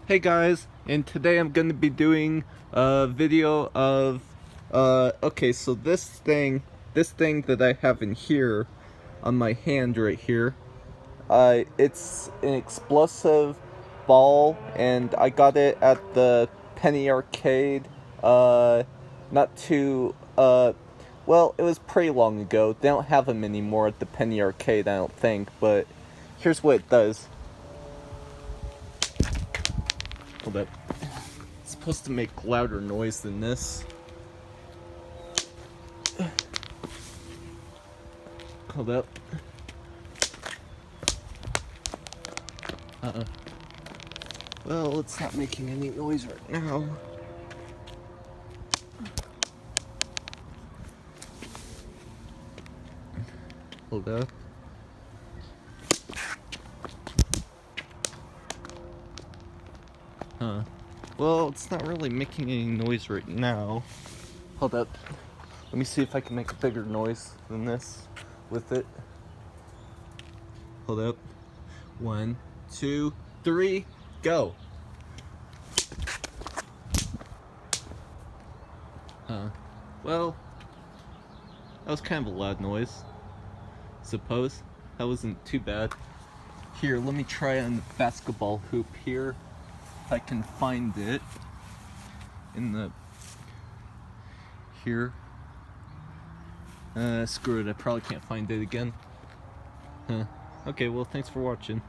Hey guys, and today I'm gonna be doing a video of okay, so this thing that I have in here on my hand right here, it's an explosive ball, and I got it at the Penny Arcade not too well, it was pretty long ago. They don't have them anymore at the Penny Arcade, I don't think, but here's what it does. Hold up. It's supposed to make louder noise than this. Hold up. Well, it's not making any noise right now. Hold up. Well, it's not really making any noise right now. Hold up. Let me see if I can make a bigger noise than this with it. Hold up. 1, 2, 3, go. Well, that was kind of a loud noise. Suppose that wasn't too bad. Here, let me try on the basketball hoop here. If I can find it in the here. Screw it, I probably can't find it again. Okay, well, thanks for watching.